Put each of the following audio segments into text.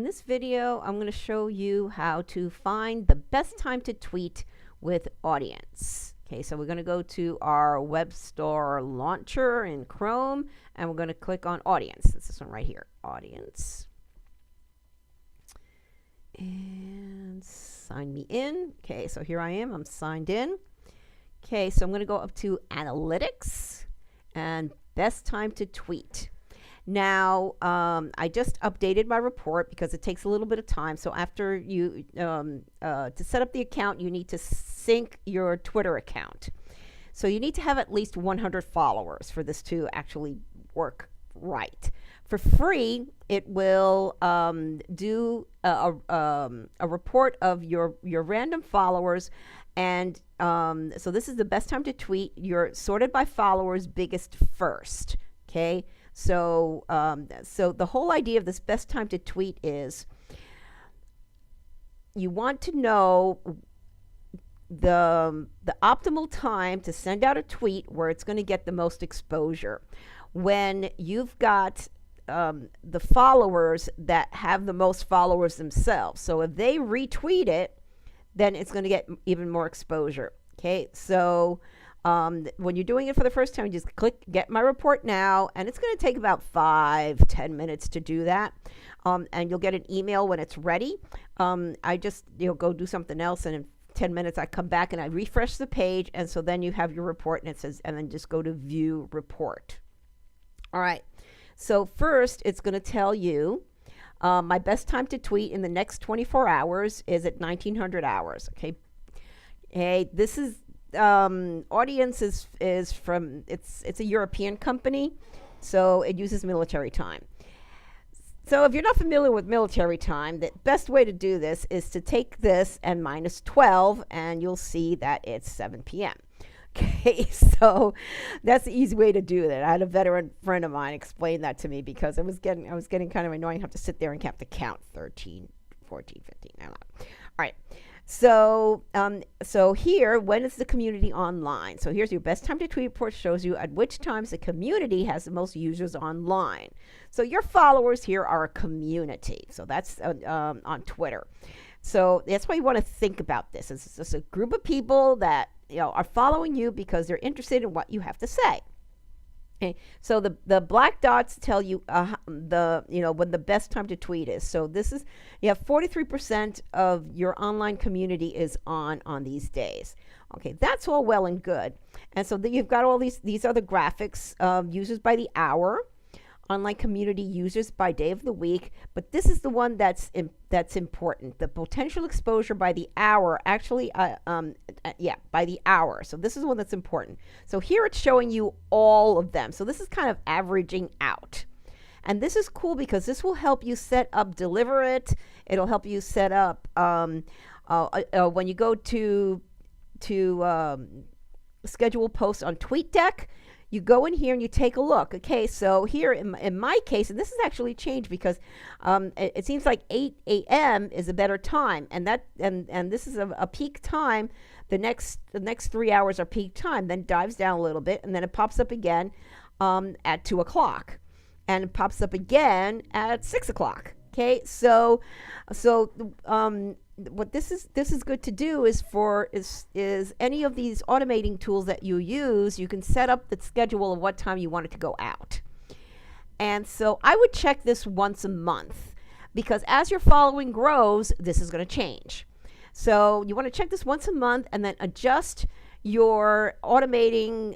this video, I'm going to show you how to find the best time to tweet with Audience. Okay, so we're going to go to our web store launcher in Chrome, and we're going to click on Audience. This is one right here, Audience. And sign me in. Okay, so here I am. I'm signed in. Okay, so I'm going to go up to Analytics and Best Time to Tweet. Now, I just updated my report because it takes a little bit of time. So after you, to set up the account, you need to sync your Twitter account. So you need to have at least 100 followers for this to actually work right. For free, it will do a report of your random followers. And so this is the best time to tweet. You're sorted by followers, biggest first. Okay. So, so the whole idea of this best time to tweet is you want to know the optimal time to send out a tweet where it's going to get the most exposure. When you've got the followers that have the most followers themselves. So if they retweet it, then it's going to get even more exposure. Okay, so when you're doing it for the first time, you just click Get My Report Now, and it's going to take about 5-10 minutes to do that. And you'll get an email when it's ready. I just go do something else, and in 10 minutes I come back and I refresh the page, and so then you have your report, and it says, and then just go to View Report. All right. So first, it's going to tell you my best time to tweet in the next 24 hours is at 1900 hours. Okay. Hey, this is Audience is from it's a European company, so it uses military time. So if you're not familiar with military time, the best way to do this is to take this and minus 12, and you'll see that it's 7 p.m. Okay, so that's the easy way to do that. I had a veteran friend of mine explain that to me because I was getting kind of annoying. Have to sit there and have to count 13, 14, 15. I don't know. All right. So, so here, when is the community online? So here's your best time to tweet report, shows you at which times the community has the most users online. So your followers here are a community. So that's on Twitter. So that's why you want to think about this. It's just a group of people that are following you because they're interested in what you have to say. Okay, so the black dots tell you when the best time to tweet is. So this is, you have 43% of your online community is on these days. Okay, that's all well and good. And so you've got all these other graphics, users by the hour, online community users by day of the week, but this is the one that's important. The potential exposure by the hour, actually, by the hour. So this is the one that's important. So here it's showing you all of them. So this is kind of averaging out. And this is cool because this will help you set up Deliver It. It'll help you set up, when you go to schedule posts on Tweetdeck, you go in here and you take a look. Okay, so here in my case, and this has actually changed because it seems like 8 a.m. is a better time, and this is a peak time. The next 3 hours are peak time, then dives down a little bit, and then it pops up again at 2 o'clock, and it pops up again at 6 o'clock. Okay, so what this is good to do is any of these automating tools that you use, you can set up the schedule of what time you want it to go out. And so I would check this once a month because as your following grows, this is going to change. So you want to check this once a month and then adjust your automating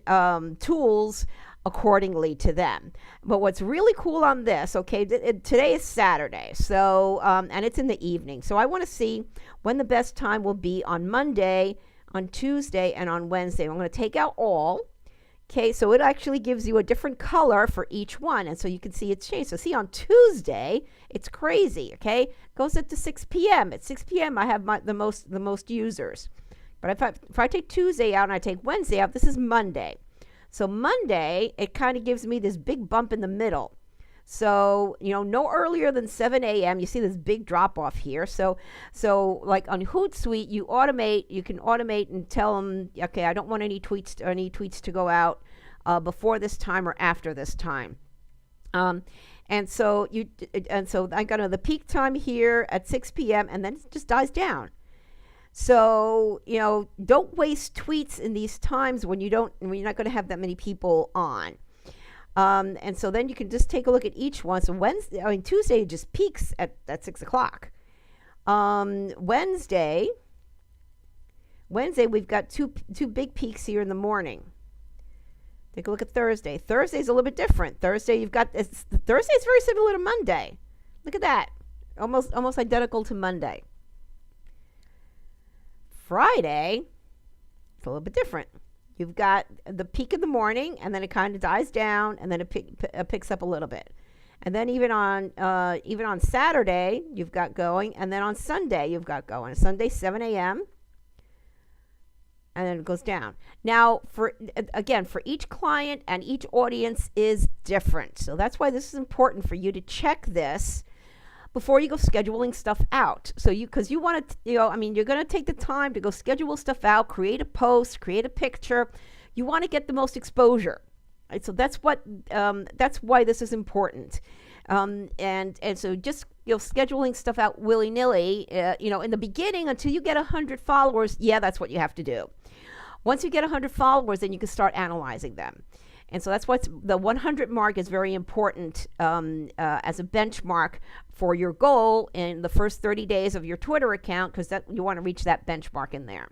tools accordingly to them. But what's really cool on this, okay, today is Saturday, so and it's in the evening, so I want to see when the best time will be on Monday, on Tuesday, and on Wednesday. I'm going to take out all. Okay, so it actually gives you a different color for each one, and so you can see it's changed. So see, on Tuesday it's crazy. Okay, goes up to 6 p.m. At 6 p.m. I have the most users. But if I take Tuesday out and I take Wednesday out, this is Monday. So Monday, it kind of gives me this big bump in the middle. So, no earlier than 7 a.m. You see this big drop off here. So like on Hootsuite, you can automate and tell them, okay, I don't want any tweets to go out before this time or after this time. And so I got the peak time here at 6 p.m. and then it just dies down. So, don't waste tweets in these times when you're not going to have that many people on. And so then you can just take a look at each one. So Tuesday just peaks at 6 o'clock. Wednesday, we've got two big peaks here in the morning. Take a look at Thursday. Thursday's a little bit different. Thursday, Thursday's very similar to Monday. Look at that. Almost identical to Monday. Friday, it's a little bit different. You've got the peak in the morning, and then it kind of dies down, and then it picks up a little bit. And then even on Saturday, you've got going, and then on Sunday, you've got going. Sunday, 7 a.m., and then it goes down. Now, for each client and each audience is different. So that's why this is important for you to check this before you go scheduling stuff out. So because you want to, you're going to take the time to go schedule stuff out, create a post, create a picture. You want to get the most exposure. Right? So that's why this is important. And so just scheduling stuff out willy-nilly, in the beginning until you get 100 followers, that's what you have to do. Once you get 100 followers, then you can start analyzing them. And so that's why the 100 mark is very important as a benchmark for your goal in the first 30 days of your Twitter account, because you want to reach that benchmark in there.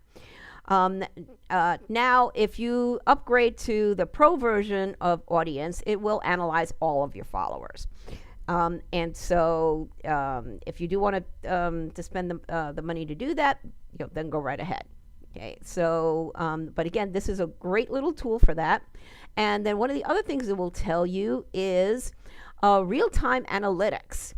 Now, if you upgrade to the pro version of Audience, it will analyze all of your followers. And so if you do want to spend the money to do that, then go right ahead. Okay, so, but again, this is a great little tool for that. And then one of the other things it will tell you is real-time analytics.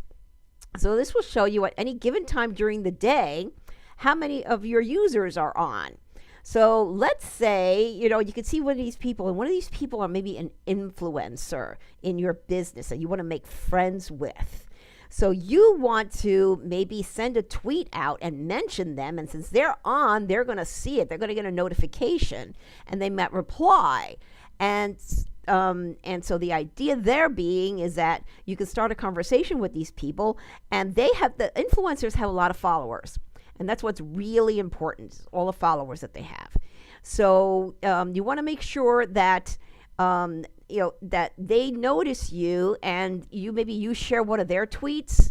So this will show you at any given time during the day how many of your users are on. So let's say, you can see one of these people, and one of these people are maybe an influencer in your business that you want to make friends with. So you want to maybe send a tweet out and mention them, and since they're on, they're going to see it. They're going to get a notification, and they might reply. And so the idea there being is that you can start a conversation with these people, and the influencers have a lot of followers. And that's what's really important, all the followers that they have. So you want to make sure that that they notice you, and you share one of their tweets,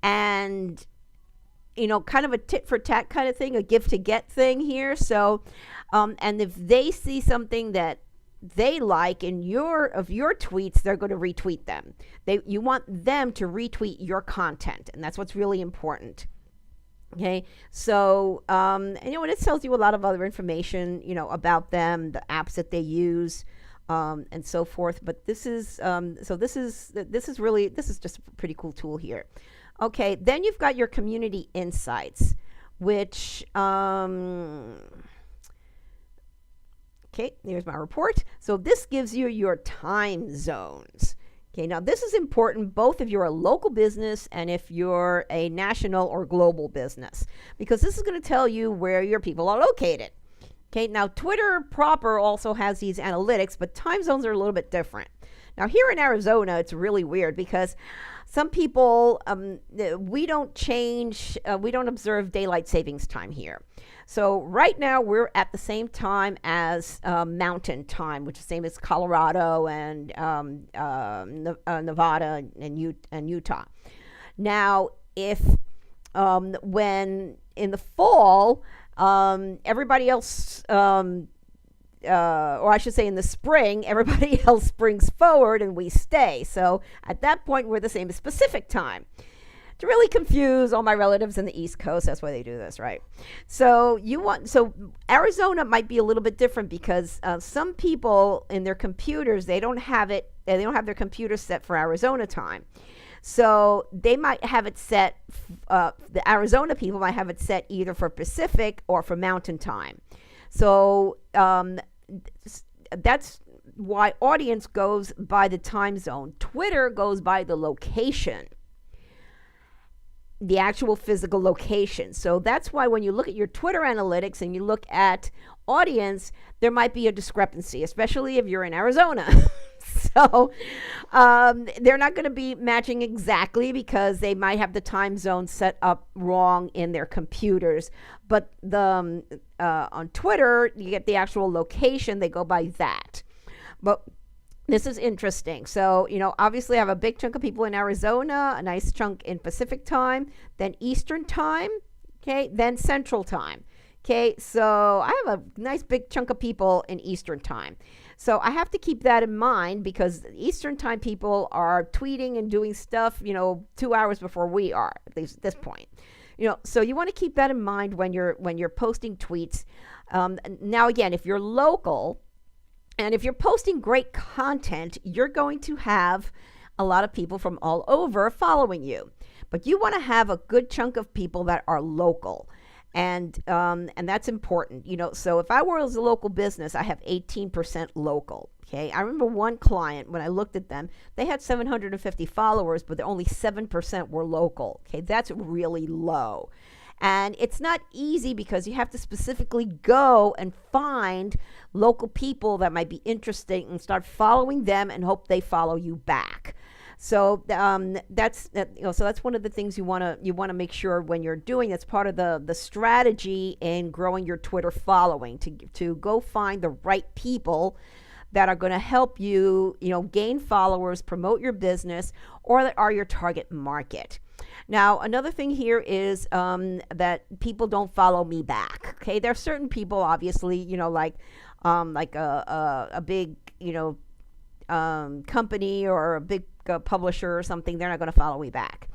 and kind of a tit for tat kind of thing, a give to get thing here. So and if they see something that they like in your tweets, they're going to retweet them. You want them to retweet your content, and that's what's really important. Okay, so and it tells you a lot of other information, about them, the apps that they use, and so forth. But this is this is just a pretty cool tool here. Okay, then you've got your community insights, which okay, here's my report. So this gives you your time zones. Okay, now this is important both if you're a local business and if you're a national or global business, because this is going to tell you where your people are located. Okay, now Twitter proper also has these analytics, but time zones are a little bit different. Now here in Arizona, it's really weird because some people, we don't observe daylight savings time here. So right now we're at the same time as Mountain Time, which is the same as Colorado and Nevada and Utah. Now, if when in the fall, everybody else, or I should say in the spring, everybody else springs forward and we stay. So at that point, we're the same as Pacific Time. To really confuse all my relatives in the East Coast, that's why they do this, right? So Arizona might be a little bit different because some people in their computers, they don't have their computer set for Arizona time. So they might have it set, the Arizona people might have it set either for Pacific or for Mountain Time. So that's why Audience goes by the time zone. Twitter goes by the location, the actual physical location. So that's why when you look at your Twitter analytics and you look at Audience, there might be a discrepancy, especially if you're in Arizona. So they're not going to be matching exactly because they might have the time zone set up wrong in their computers. But on Twitter, you get the actual location. They go by that. But this is interesting. So, obviously I have a big chunk of people in Arizona, a nice chunk in Pacific time, then Eastern time, okay, then Central time. Okay, so I have a nice big chunk of people in Eastern time. So I have to keep that in mind because Eastern time people are tweeting and doing stuff, 2 hours before we are, at least at this point. So you want to keep that in mind when you're posting tweets. Now again, if you're local and if you're posting great content, you're going to have a lot of people from all over following you. But you want to have a good chunk of people that are local. And that's important, so if I were as a local business, I have 18% local. Okay. I remember one client, when I looked at them, they had 750 followers, but only 7% were local. Okay. That's really low. And it's not easy because you have to specifically go and find local people that might be interesting and start following them and hope they follow you back. So that's one of the things you want to make sure when you're doing. It's part of the strategy in growing your Twitter following to go find the right people that are going to help you, gain followers, promote your business, or that are your target market. Now, another thing here is that people don't follow me back. Okay, there are certain people, obviously, like a big, company or a big publisher or something. They're not going to follow me back.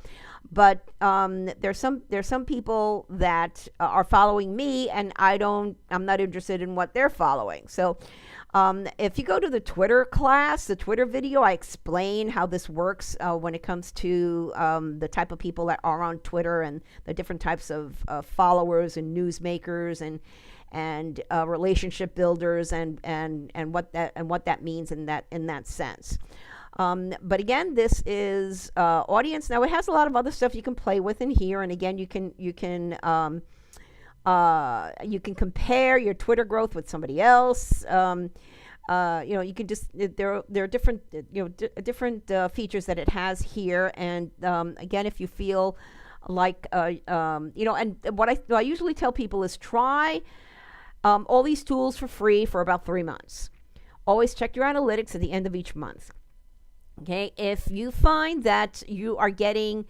But there's some people that are following me, and I'm not interested in what they're following. So if you go to the Twitter class, the Twitter video, I explain how this works when it comes to the type of people that are on Twitter and the different types of followers and newsmakers and relationship builders and what that means in that sense. But again, this is Audience. Now it has a lot of other stuff you can play with in here, and again, you can compare your Twitter growth with somebody else. You can just there are different different features that it has here, and again, if you feel like and what I usually tell people is try all these tools for free for about 3 months. Always check your analytics at the end of each month. Okay, if you find that you are getting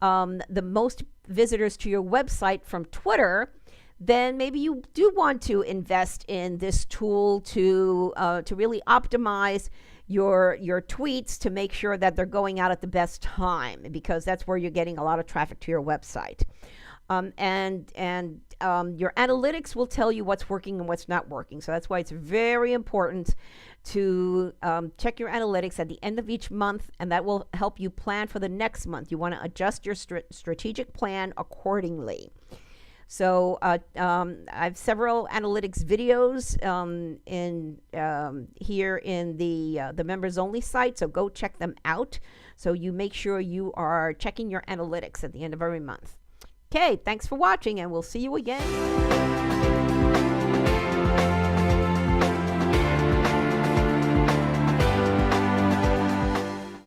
the most visitors to your website from Twitter, then maybe you do want to invest in this tool to really optimize your tweets to make sure that they're going out at the best time, because that's where you're getting a lot of traffic to your website. And your analytics will tell you what's working and what's not working. So that's why it's very important to check your analytics at the end of each month, and that will help you plan for the next month. You want to adjust your strategic plan accordingly. So I have several analytics videos here in the members only site, so go check them out. So you make sure you are checking your analytics at the end of every month. Okay, thanks for watching, and we'll see you again.